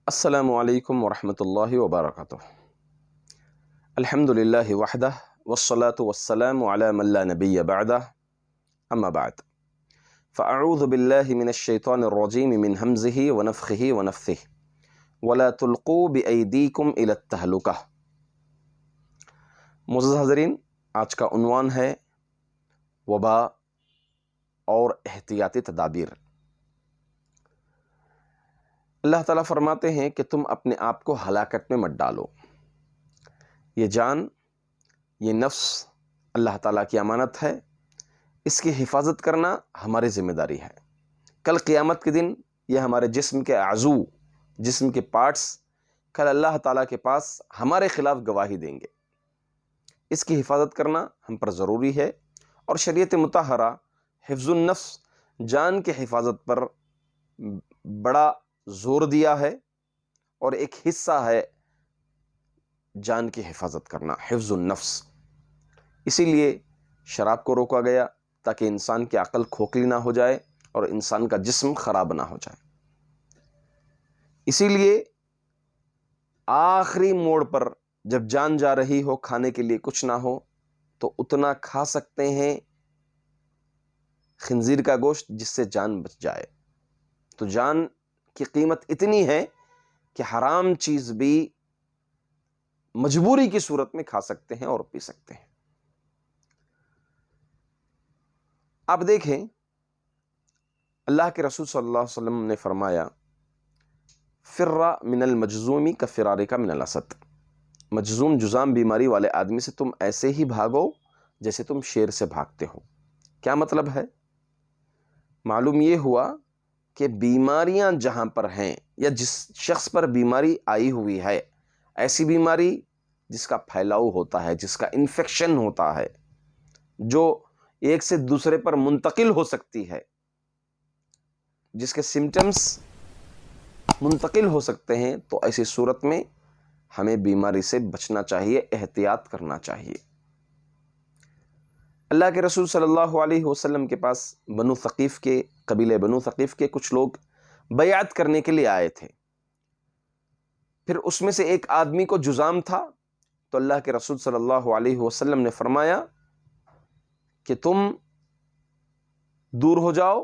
السلام علیکم ورحمۃ اللہ وبرکاتہ۔ الحمد للہ وحدہ والصلاة والسلام علی من لا نبی بعدہ، اما بعد فاعوذ باللہ من الشیطان الرجیم من ہمزہ ونفخہ ونفثہ ولا تلقوا بایدیکم الی التہلکہ۔ معزز حضرین، آج کا عنوان ہے وبا اور احتیاطی تدابیر۔ اللہ تعالیٰ فرماتے ہیں کہ تم اپنے آپ کو ہلاکت میں مت ڈالو۔ یہ جان، یہ نفس اللہ تعالیٰ کی امانت ہے، اس کی حفاظت کرنا ہماری ذمہ داری ہے۔ کل قیامت کے دن یہ ہمارے جسم کے اعضو، جسم کے پارٹس کل اللہ تعالیٰ کے پاس ہمارے خلاف گواہی دیں گے۔ اس کی حفاظت کرنا ہم پر ضروری ہے، اور شریعت مطہرہ حفظ النفس، جان کے حفاظت پر بڑا زور دیا ہے، اور ایک حصہ ہے جان کی حفاظت کرنا، حفظ النفس۔ اسی لیے شراب کو روکا گیا تاکہ انسان کی عقل کھوکھلی نہ ہو جائے اور انسان کا جسم خراب نہ ہو جائے۔ اسی لیے آخری موڑ پر جب جان جا رہی ہو، کھانے کے لیے کچھ نہ ہو، تو اتنا کھا سکتے ہیں خنزیر کا گوشت جس سے جان بچ جائے۔ تو جان کی قیمت اتنی ہے کہ حرام چیز بھی مجبوری کی صورت میں کھا سکتے ہیں اور پی سکتے ہیں۔ آپ دیکھیں، اللہ کے رسول صلی اللہ علیہ وسلم نے فرمایا، فر من المجذوم کفرارک من الاسد۔ مجذوم، جذام بیماری والے آدمی سے تم ایسے ہی بھاگو جیسے تم شیر سے بھاگتے ہو۔ کیا مطلب ہے؟ معلوم یہ ہوا کہ بیماریاں جہاں پر ہیں، یا جس شخص پر بیماری آئی ہوئی ہے، ایسی بیماری جس کا پھیلاؤ ہوتا ہے، جس کا انفیکشن ہوتا ہے، جو ایک سے دوسرے پر منتقل ہو سکتی ہے، جس کے سمٹمز منتقل ہو سکتے ہیں، تو ایسی صورت میں ہمیں بیماری سے بچنا چاہیے، احتیاط کرنا چاہیے۔ اللہ کے رسول صلی اللہ علیہ وسلم کے پاس بنو ثقیف کے، قبیلے بنو ثقیف کے کچھ لوگ بیعت کرنے کے لیے آئے تھے۔ پھر اس میں سے ایک آدمی کو جذام تھا، تو اللہ کے رسول صلی اللہ علیہ وسلم نے فرمایا کہ تم دور ہو جاؤ،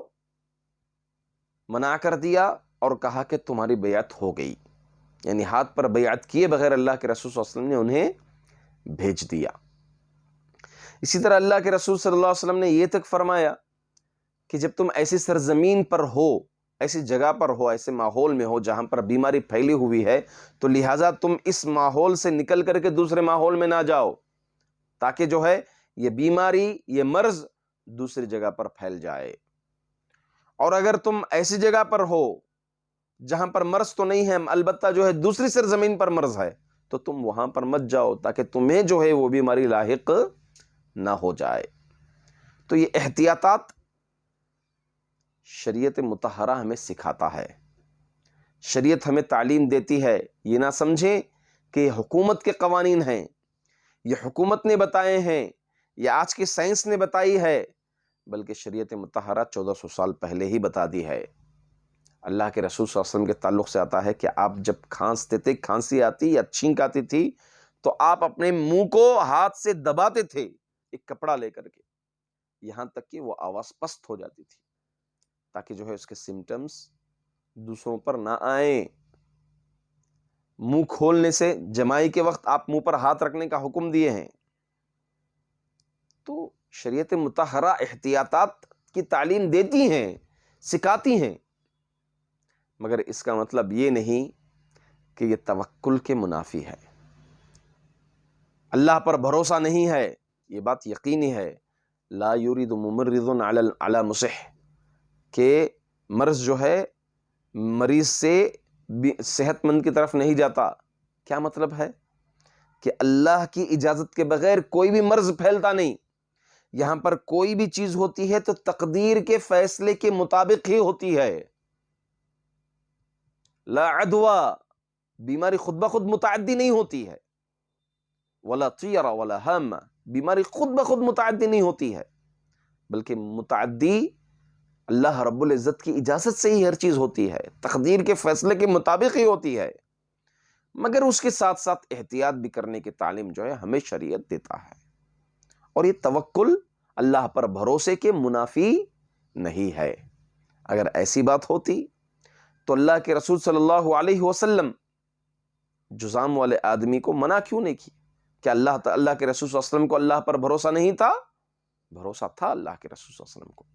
منع کر دیا، اور کہا کہ تمہاری بیعت ہو گئی، یعنی ہاتھ پر بیعت کیے بغیر اللہ کے رسول صلی اللہ علیہ وسلم نے انہیں بھیج دیا۔ اسی طرح اللہ کے رسول صلی اللہ علیہ وسلم نے یہ تک فرمایا کہ جب تم ایسی سرزمین پر ہو، ایسی جگہ پر ہو، ایسے ماحول میں ہو جہاں پر بیماری پھیلی ہوئی ہے، تو لہٰذا تم اس ماحول سے نکل کر کے دوسرے ماحول میں نہ جاؤ، تاکہ جو ہے یہ بیماری، یہ مرض دوسری جگہ پر پھیل جائے۔ اور اگر تم ایسی جگہ پر ہو جہاں پر مرض تو نہیں ہے، البتہ جو ہے دوسری سرزمین پر مرض ہے، تو تم وہاں پر مت جاؤ، تاکہ تمہیں جو ہے وہ بیماری لاحق نہ ہو جائے۔ تو یہ احتیاطات شریعت مطہرہ ہمیں سکھاتا ہے، شریعت ہمیں تعلیم دیتی ہے۔ یہ نہ سمجھیں کہ یہ حکومت کے قوانین ہیں، یہ حکومت نے بتائے ہیں، یہ آج کی سائنس نے بتائی ہے، بلکہ شریعت مطہرہ 1400 سال پہلے ہی بتا دی ہے۔ اللہ کے رسول صلی اللہ علیہ وسلم کے تعلق سے آتا ہے کہ آپ جب کھانستے تھے، کھانسی آتی یا چھینک آتی تھی، تو آپ اپنے منہ کو ہاتھ سے دباتے تھے ایک کپڑا لے کر کے، یہاں تک کہ وہ آواز پست ہو جاتی تھی، تاکہ جو ہے اس کے سمٹمز دوسروں پر نہ آئیں۔ منہ کھولنے سے، جمائی کے وقت آپ منہ پر ہاتھ رکھنے کا حکم دیے ہیں۔ تو شریعت مطہرہ احتیاطات کی تعلیم دیتی ہیں، سکھاتی ہیں، مگر اس کا مطلب یہ نہیں کہ یہ توکل کے منافی ہے، اللہ پر بھروسہ نہیں ہے۔ یہ بات یقینی ہے، لا یرید ممرض علی مصح، کہ مرض جو ہے مریض سے صحت مند کی طرف نہیں جاتا۔ کیا مطلب ہے؟ کہ اللہ کی اجازت کے بغیر کوئی بھی مرض پھیلتا نہیں۔ یہاں پر کوئی بھی چیز ہوتی ہے تو تقدیر کے فیصلے کے مطابق ہی ہوتی ہے۔ لا عدوى، بیماری خود بخود متعدی نہیں ہوتی ہے، ولا طیر ولا ہم، بیماری خود بخود متعدی نہیں ہوتی ہے، بلکہ متعدی اللہ رب العزت کی اجازت سے ہی ہر چیز ہوتی ہے، تقدیر کے فیصلے کے مطابق ہی ہوتی ہے، مگر اس کے ساتھ ساتھ احتیاط بھی کرنے کی تعلیم جو ہے ہمیں شریعت دیتا ہے۔ اور یہ توکل اللہ پر بھروسے کے منافی نہیں ہے۔ اگر ایسی بات ہوتی تو اللہ کے رسول صلی اللہ علیہ وسلم جذام والے آدمی کو منع کیوں نہیں کی؟ کہ اللہ کے رسول صلی اللہ علیہ وسلم کو اللہ پر بھروسہ نہیں تھا؟ بھروسہ تھا اللہ کے رسول صلی اللہ علیہ وسلم کو،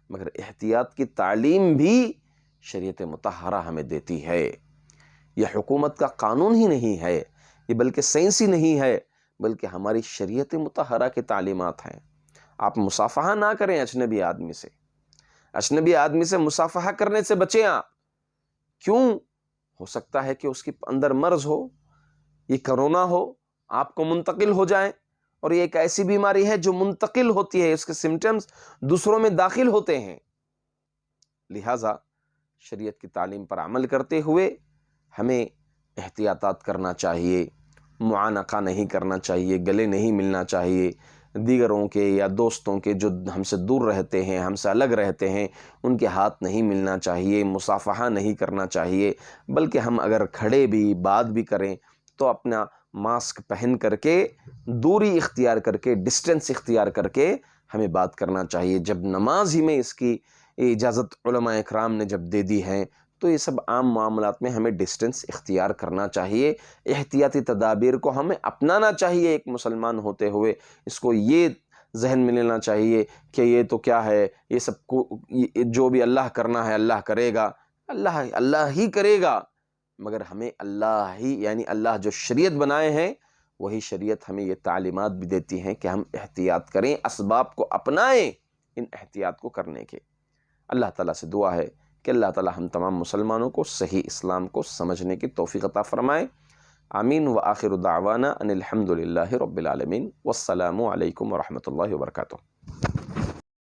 مگر احتیاط کی تعلیم بھی شریعت مطہرہ ہمیں دیتی ہے۔ یہ حکومت کا قانون ہی نہیں ہے، یہ بلکہ سائنسی نہیں ہے، بلکہ ہماری شریعت مطہرہ کی تعلیمات ہیں۔ آپ مصافحہ نہ کریں اجنبی آدمی سے، اجنبی آدمی سے مصافحہ کرنے سے بچیں آپ۔ کیوں؟ ہو سکتا ہے کہ اس کے اندر مرض ہو، یہ کرونا ہو، آپ کو منتقل ہو جائیں، اور یہ ایک ایسی بیماری ہے جو منتقل ہوتی ہے، اس کے سمٹمز دوسروں میں داخل ہوتے ہیں۔ لہٰذا شریعت کی تعلیم پر عمل کرتے ہوئے ہمیں احتیاطات کرنا چاہیے، معانقہ نہیں کرنا چاہیے، گلے نہیں ملنا چاہیے، دیگروں کے یا دوستوں کے جو ہم سے دور رہتے ہیں، ہم سے الگ رہتے ہیں، ان کے ہاتھ نہیں ملنا چاہیے، مصافحہ نہیں کرنا چاہیے، بلکہ ہم اگر کھڑے بھی بات بھی کریں تو اپنا ماسک پہن کر کے، دوری اختیار کر کے، ڈسٹنس اختیار کر کے ہمیں بات کرنا چاہیے۔ جب نماز ہی میں اس کی اجازت علماء اکرام نے جب دے دی ہے تو یہ سب عام معاملات میں ہمیں ڈسٹنس اختیار کرنا چاہیے، احتیاطی تدابیر کو ہمیں اپنانا چاہیے۔ ایک مسلمان ہوتے ہوئے اس کو یہ ذہن میں لینا چاہیے کہ یہ تو کیا ہے، یہ سب کو جو بھی اللہ کرنا ہے اللہ کرے گا، اللہ ہی کرے گا، مگر ہمیں اللہ ہی یعنی اللہ جو شریعت بنائے ہیں وہی شریعت ہمیں یہ تعلیمات بھی دیتی ہیں کہ ہم احتیاط کریں، اسباب کو اپنائیں ان احتیاط کو کرنے کے۔ اللہ تعالیٰ سے دعا ہے کہ اللہ تعالیٰ ہم تمام مسلمانوں کو صحیح اسلام کو سمجھنے کی توفیق عطا فرمائے۔ آمین۔ وآخر دعوانا ان الحمد للہ رب العالمین، والسلام علیکم ورحمۃ اللہ وبرکاتہ۔